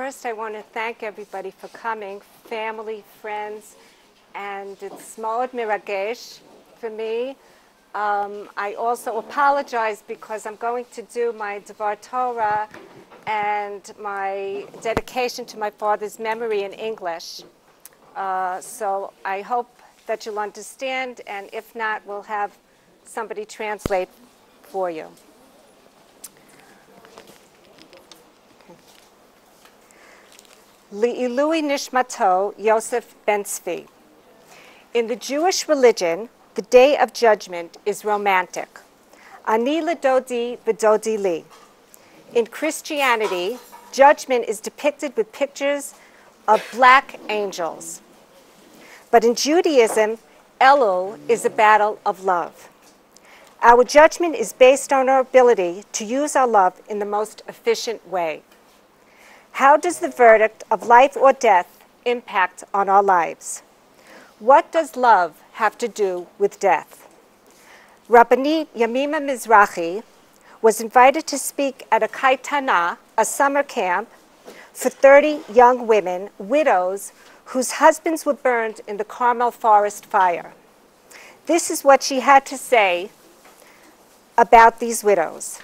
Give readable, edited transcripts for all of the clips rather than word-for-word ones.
first I want to thank everybody for coming, family, friends, and it's מאוד מרגש for me. I also apologize because I'm going to do my Dvar Torah and my dedication to my father's memory in English. So I hope that you'll understand, and if not, we'll have somebody translate for you. Li'ilui Nishmato Yosef Ben Tzvi. In the Jewish religion, the Day of Judgment is romantic. Ani l'dodi v'dodi li. In Christianity, judgment is depicted with pictures of black angels. But in Judaism, Elul is a battle of love. Our judgment is based on our ability to use our love in the most efficient way. How does the verdict of life or death impact on our lives? What does love have to do with death? Rabbanit Yamima Mizrahi was invited to speak at a kaitana, a summer camp, for 30 young women, widows, whose husbands were burned in the Carmel forest fire. This is what she had to say about these widows.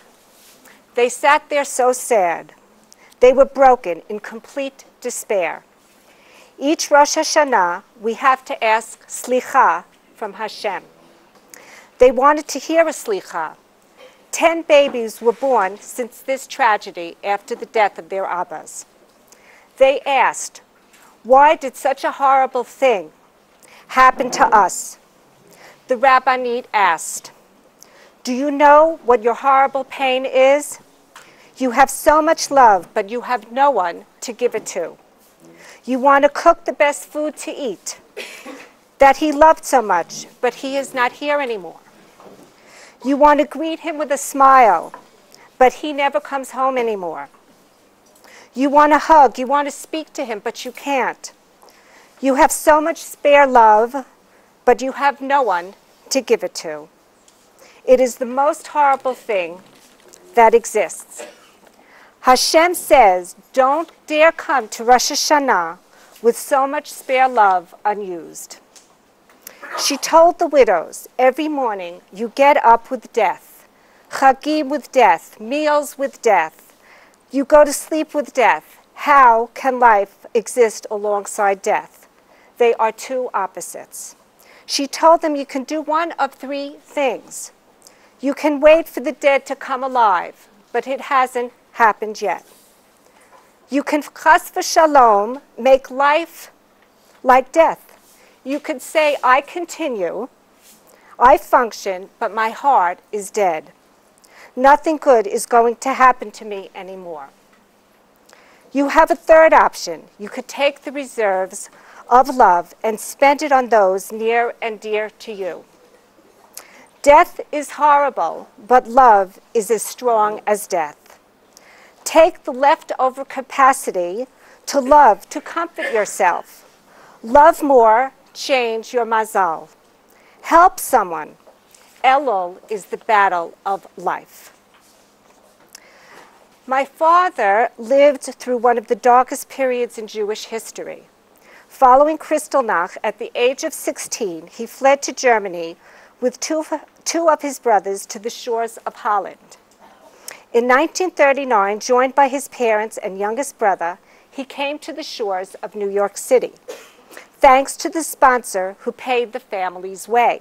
They sat there so sad. They were broken in complete despair. Each Rosh Hashanah, we have to ask Slicha from Hashem. They wanted to hear a Slicha. 10 babies were born since this tragedy after the death of their Abbas. They asked, why did such a horrible thing happen to us? The Rabbanit asked, do you know what your horrible pain is? You have so much love, but you have no one to give it to. You want to cook the best food to eat that he loved so much, but he is not here anymore. You want to greet him with a smile, but he never comes home anymore. You want to hug, you want to speak to him, but you can't. You have so much spare love, but you have no one to give it to. It is the most horrible thing that exists. Hashem says, don't dare come to Rosh Hashanah with so much spare love unused. She told the widows, every morning you get up with death, chagim with death, meals with death. You go to sleep with death. How can life exist alongside death? They are two opposites. She told them you can do one of three things. You can wait for the dead to come alive, but it hasn't happened yet. You can chas v'shalom, make life like death. You could say, I continue, I function, but my heart is dead. Nothing good is going to happen to me anymore. You have a third option. You could take the reserves of love and spend it on those near and dear to you. Death is horrible, but love is as strong as death. Take the leftover capacity to love, to comfort yourself. Love more, change your mazal. Help someone. Elul is the battle of life. My father lived through one of the darkest periods in Jewish history. Following Kristallnacht, at the age of 16, he fled to Germany with two of his brothers to the shores of Holland. In 1939, joined by his parents and youngest brother, he came to the shores of New York City, thanks to the sponsor who paid the family's way.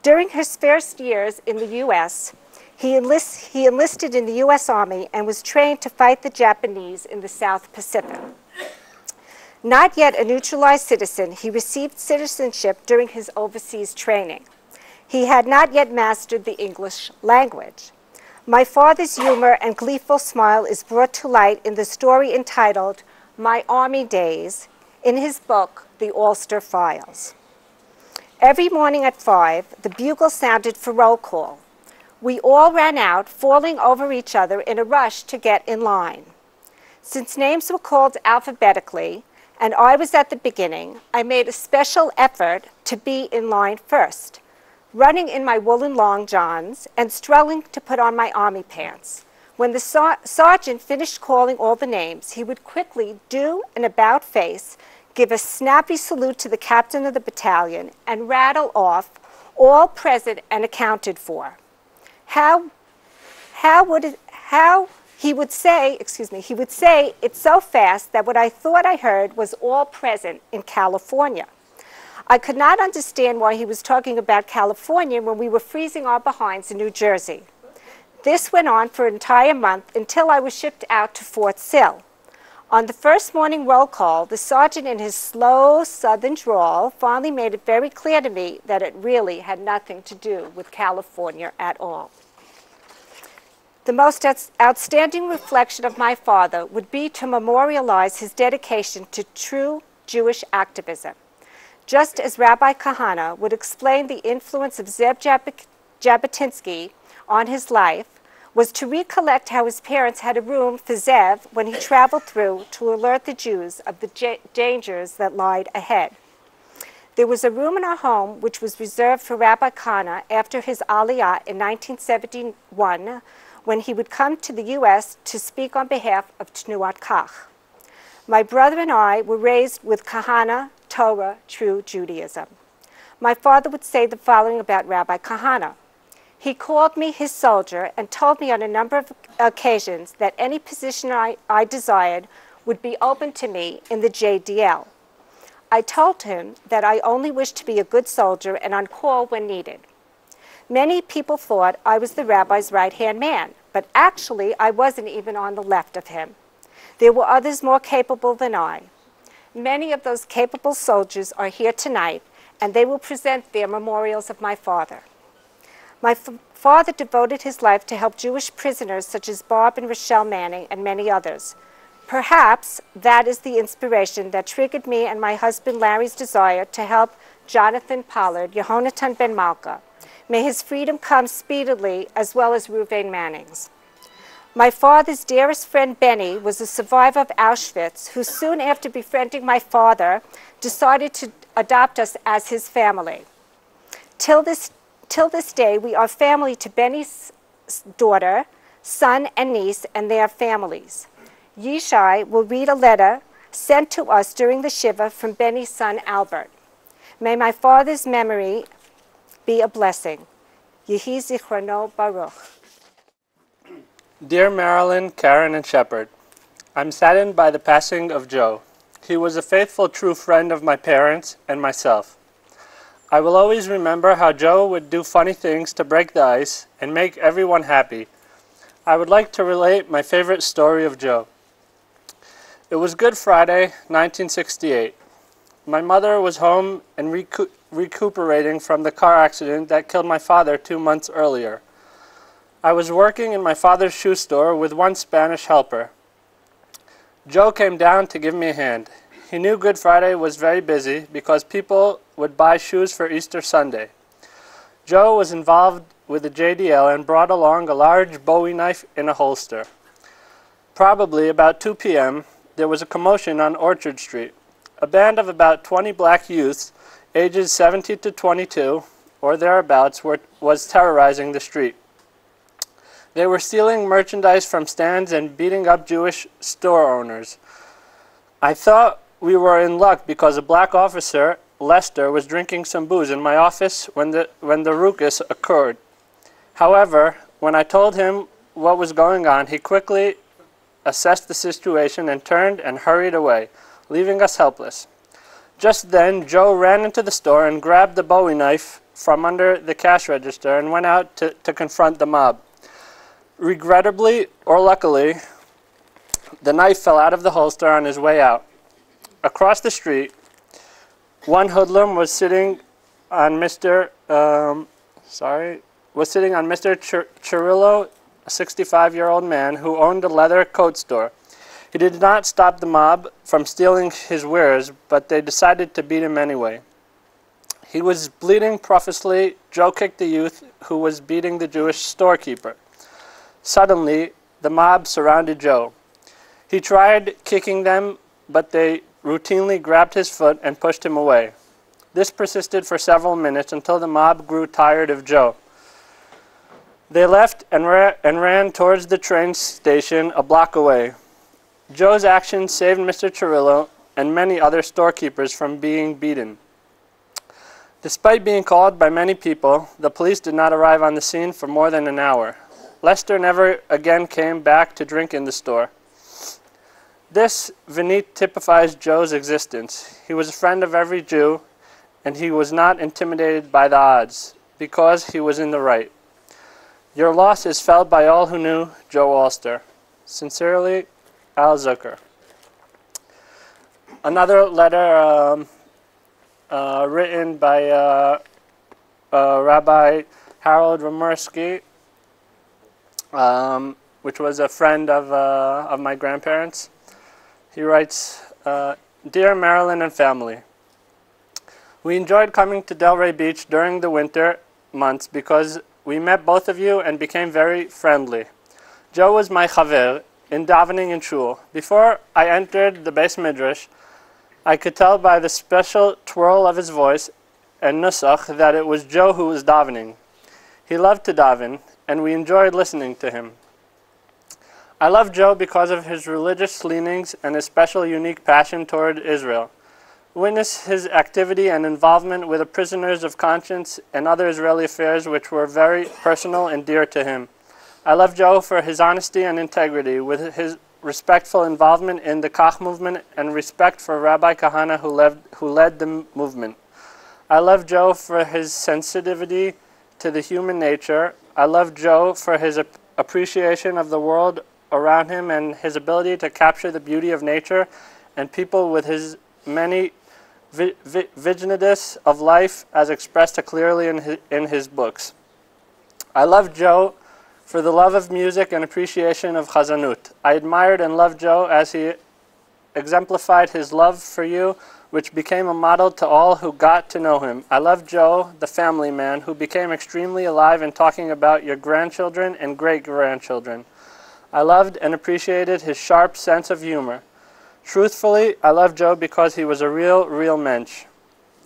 During his first years in the U.S., he enlisted in the U.S. Army and was trained to fight the Japanese in the South Pacific. Not yet a naturalized citizen, he received citizenship during his overseas training. He had not yet mastered the English language. My father's humor and gleeful smile is brought to light in the story entitled My Army Days in his book, The Alster Files. Every morning at 5, the bugle sounded for roll call. We all ran out, falling over each other in a rush to get in line. Since names were called alphabetically, and I was at the beginning, I made a special effort to be in line first, running in my woolen long johns and struggling to put on my army pants, When the sergeant finished calling all the names, he would quickly do an about-face, give a snappy salute to the captain of the battalion, and rattle off all present and accounted for. He would say it so fast that what I thought I heard was all present in California. I could not understand why he was talking about California when we were freezing our behinds in New Jersey. This went on for an entire month until I was shipped out to Fort Sill. On the first morning roll call, the sergeant in his slow southern drawl finally made it very clear to me that it really had nothing to do with California at all. The most outstanding reflection of my father would be to memorialize his dedication to true Jewish activism. Just as Rabbi Kahana would explain the influence of Zeb Jabotinsky on his life, was to recollect how his parents had a room for Zev when he traveled through to alert the Jews of the dangers that lied ahead. There was a room in our home which was reserved for Rabbi Kahana after his Aliyah in 1971, when he would come to the U.S. to speak on behalf of Tnuat Kach. My brother and I were raised with Kahana, Torah, true Judaism. My father would say the following about Rabbi Kahana. He called me his soldier and told me on a number of occasions that any position I desired would be open to me in the JDL. I told him that I only wished to be a good soldier and on call when needed. Many people thought I was the rabbi's right-hand man, but actually I wasn't even on the left of him. There were others more capable than I. Many of those capable soldiers are here tonight, and they will present their memorials of my father. My father devoted his life to help Jewish prisoners such as Barb and Rochelle Manning and many others. Perhaps that is the inspiration that triggered me and my husband Larry's desire to help Jonathan Pollard, Yehonatan ben Malka. May his freedom come speedily, as well as Ruvain Manning's. My father's dearest friend Benny was a survivor of Auschwitz who soon after befriending my father decided to adopt us as his family. Till this day, we are family to Benny's daughter, son, and niece, and their families. Yishai will read a letter sent to us during the Shiva from Benny's son, Albert. May my father's memory be a blessing. Yehi Zichrono Baruch. Dear Marilyn, Karen, and Shepard, I'm saddened by the passing of Joe. He was a faithful, true friend of my parents and myself. I will always remember how Joe would do funny things to break the ice and make everyone happy. I would like to relate my favorite story of Joe. It was Good Friday, 1968. My mother was home and recuperating from the car accident that killed my father 2 months earlier. I was working in my father's shoe store with one Spanish helper. Joe came down to give me a hand. He knew Good Friday was very busy because people would buy shoes for Easter Sunday. Joe was involved with the JDL and brought along a large Bowie knife in a holster. Probably about 2 p.m., there was a commotion on Orchard Street. A band of about 20 black youths, ages 17 to 22, or thereabouts, was terrorizing the street. They were stealing merchandise from stands and beating up Jewish store owners. I thought we were in luck because a black officer, Lester, was drinking some booze in my office when the ruckus occurred. However, when I told him what was going on, he quickly assessed the situation and turned and hurried away, leaving us helpless. Just then, Joe ran into the store and grabbed the Bowie knife from under the cash register and went out to confront the mob. Regrettably, or luckily, the knife fell out of the holster on his way out. Across the street, one hoodlum was sitting on Mr. Cirillo, a 65-year-old man who owned a leather coat store. He did not stop the mob from stealing his wares, but they decided to beat him anyway. He was bleeding profusely. Joe kicked the youth who was beating the Jewish storekeeper. Suddenly, the mob surrounded Joe. He tried kicking them, but they routinely grabbed his foot and pushed him away. This persisted for several minutes until the mob grew tired of Joe. They left and ran towards the train station a block away. Joe's actions saved Mr. Cirillo and many other storekeepers from being beaten. Despite being called by many people, the police did not arrive on the scene for more than an hour. Lester never again came back to drink in the store. This vignette typifies Joe's existence. He was a friend of every Jew, and he was not intimidated by the odds, because he was in the right. Your loss is felt by all who knew Joe Alster. Sincerely, Al Zucker. Another letter written by Rabbi Harold Romersky, which was a friend of my grandparents. He writes, Dear Marilyn and family, we enjoyed coming to Delray Beach during the winter months because we met both of you and became very friendly. Joe was my chaver in davening in shul. Before I entered the Beis Midrash, I could tell by the special twirl of his voice and nusach that it was Joe who was davening. He loved to daven, and we enjoyed listening to him. I love Joe because of his religious leanings and his special unique passion toward Israel. Witness his activity and involvement with the prisoners of conscience and other Israeli affairs which were very personal and dear to him. I love Joe for his honesty and integrity, with his respectful involvement in the Kach movement and respect for Rabbi Kahana who led the movement. I love Joe for his sensitivity to the human nature. I love Joe for his appreciation of the world around him and his ability to capture the beauty of nature and people with his many vignettists of life as expressed clearly in his books. I love Joe for the love of music and appreciation of Chazanut. I admired and loved Joe as he exemplified his love for you, which became a model to all who got to know him. I love Joe, the family man, who became extremely alive in talking about your grandchildren and great-grandchildren. I loved and appreciated his sharp sense of humor. Truthfully, I love Joe because he was a real mensch.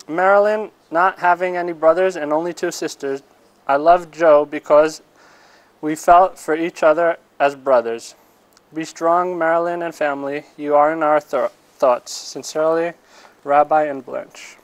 Marilyn, not having any brothers and only 2 sisters, I loved Joe because we felt for each other as brothers. Be strong, Marilyn and family. You are in our thoughts. Sincerely, Rabbi and Blanche.